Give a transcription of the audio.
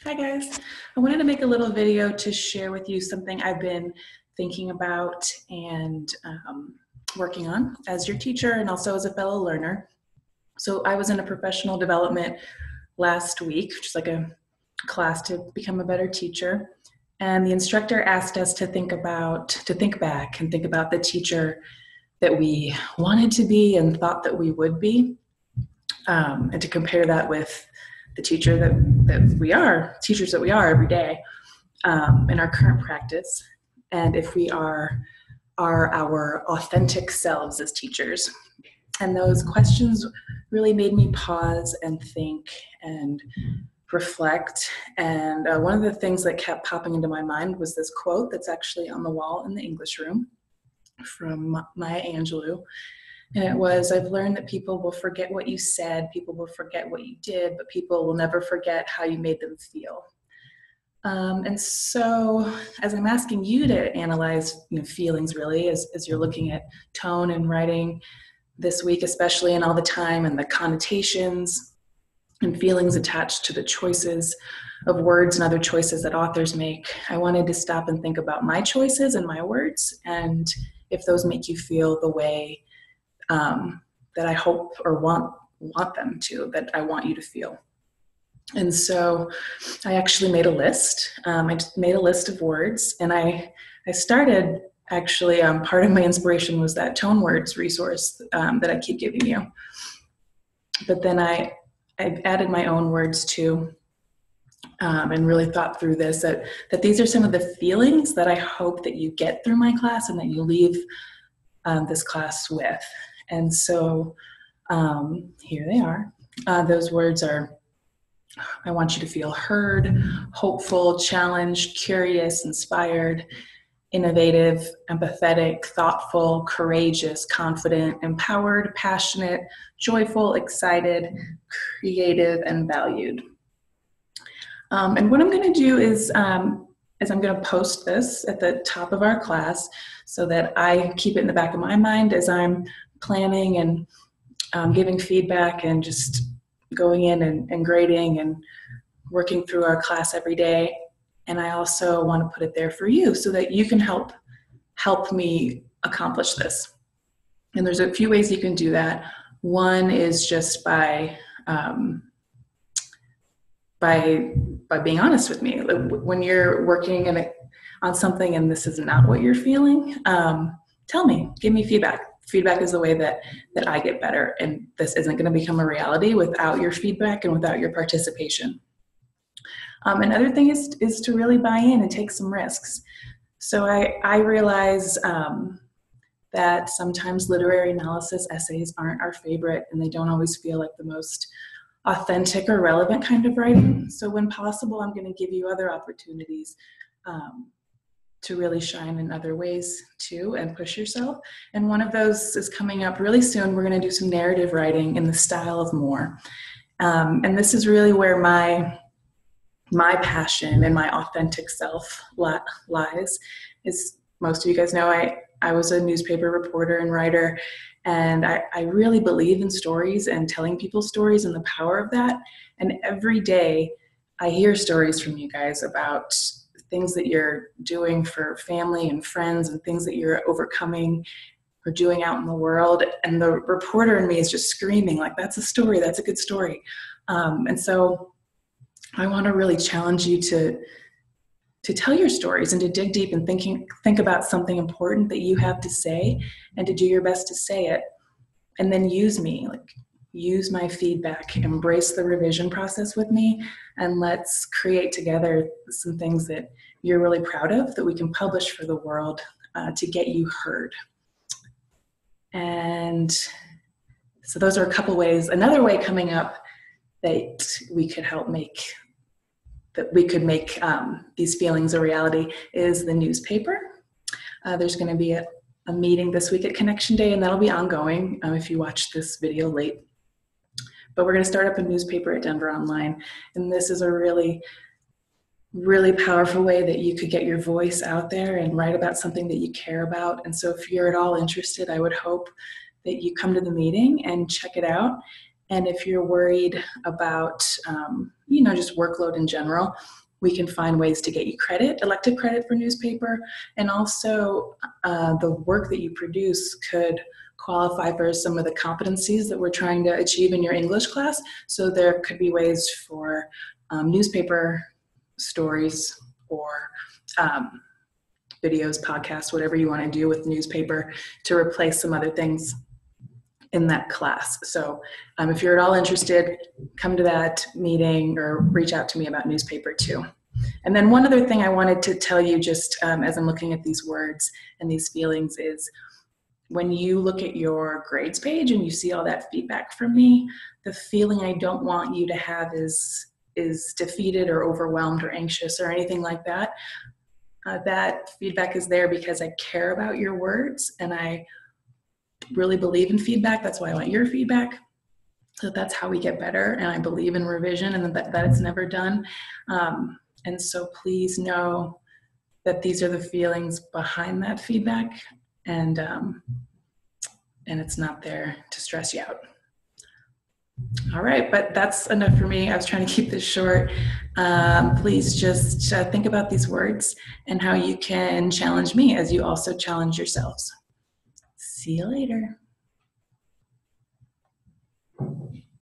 Hi guys, I wanted to make a little video to share with you something I've been thinking about and working on as your teacher and also as a fellow learner. So I was in a professional development last week, which is like a class to become a better teacher. And the instructor asked us to think back and think about the teacher that we wanted to be and thought that we would be, and to compare that with the teacher that we are, teachers that we are every day in our current practice, and if we are our authentic selves as teachers. And those questions really made me pause and think and reflect. And one of the things that kept popping into my mind was this quote that's actually on the wall in the English room from Maya Angelou. And it was, I've learned that people will forget what you said, people will forget what you did, but people will never forget how you made them feel. And so as I'm asking you to analyze feelings really, as you're looking at tone and writing this week, especially, and all the time, and the connotations and feelings attached to the choices of words and other choices that authors make, I wanted to stop and think about my choices and my words, and if those make you feel the way that I hope or want them to, that I want you to feel. And so I actually made a list. I made a list of words, and I started actually, part of my inspiration was that Tone Words resource that I keep giving you. But then I added my own words too, and really thought through this, that these are some of the feelings that I hope that you get through my class and that you leave this class with. And so here they are. Those words are, I want you to feel heard, hopeful, challenged, curious, inspired, innovative, empathetic, thoughtful, courageous, confident, empowered, passionate, joyful, excited, creative, and valued. And what I'm going to do is I'm going to post this at the top of our class so that I keep it in the back of my mind as I'm planning and giving feedback and just going in and grading and working through our class every day. And I also want to put it there for you so that you can help me accomplish this. And there's a few ways you can do that. One is just by being honest with me. When you're working on something and this is not what you're feeling, tell me, give me feedback. Feedback is the way that I get better, and this isn't going to become a reality without your feedback and without your participation. Another thing is to really buy in and take some risks. So I realize that sometimes literary analysis essays aren't our favorite, and they don't always feel like the most authentic or relevant kind of writing. So when possible, I'm going to give you other opportunities to really shine in other ways too and push yourself. And one of those is coming up really soon. We're going to do some narrative writing in the style of more. And this is really where my passion and my authentic self lies. As most of you guys know, I was a newspaper reporter and writer, and I really believe in stories and telling people stories and the power of that. And every day I hear stories from you guys about things that you're doing for family and friends and things that you're overcoming or doing out in the world. And the reporter in me is just screaming, like, that's a story, that's a good story. And so I want to really challenge you to tell your stories and to dig deep and think about something important that you have to say and to do your best to say it. And then use me, use my feedback, embrace the revision process with me, and let's create together some things that you're really proud of that we can publish for the world to get you heard. And so those are a couple ways. Another way coming up that we could make these feelings a reality is the newspaper. There's going to be a meeting this week at Connection Day, and that'll be ongoing if you watch this video late. But we're going to start up a newspaper at Denver Online, and this is a really, really powerful way that you could get your voice out there and write about something that you care about. And so if you're at all interested, I would hope that you come to the meeting and check it out. And if you're worried about, just workload in general, we can find ways to get you credit, elective credit for newspaper. And also the work that you produce could qualify for some of the competencies that we're trying to achieve in your English class. So there could be ways for newspaper stories or videos, podcasts, whatever you want to do with newspaper to replace some other things in that class. So if you're at all interested, come to that meeting or reach out to me about newspaper too. And then one other thing I wanted to tell you just as I'm looking at these words and these feelings is when you look at your grades page and you see all that feedback from me, the feeling I don't want you to have is defeated or overwhelmed or anxious or anything like that. That feedback is there because I care about your words and I really believe in feedback. That's why I want your feedback. So that's how we get better. And I believe in revision and that it's never done. And so please know that these are the feelings behind that feedback, and it's not there to stress you out. All right, but that's enough for me. I was trying to keep this short. Please just think about these words and how you can challenge me as you also challenge yourselves. See you later.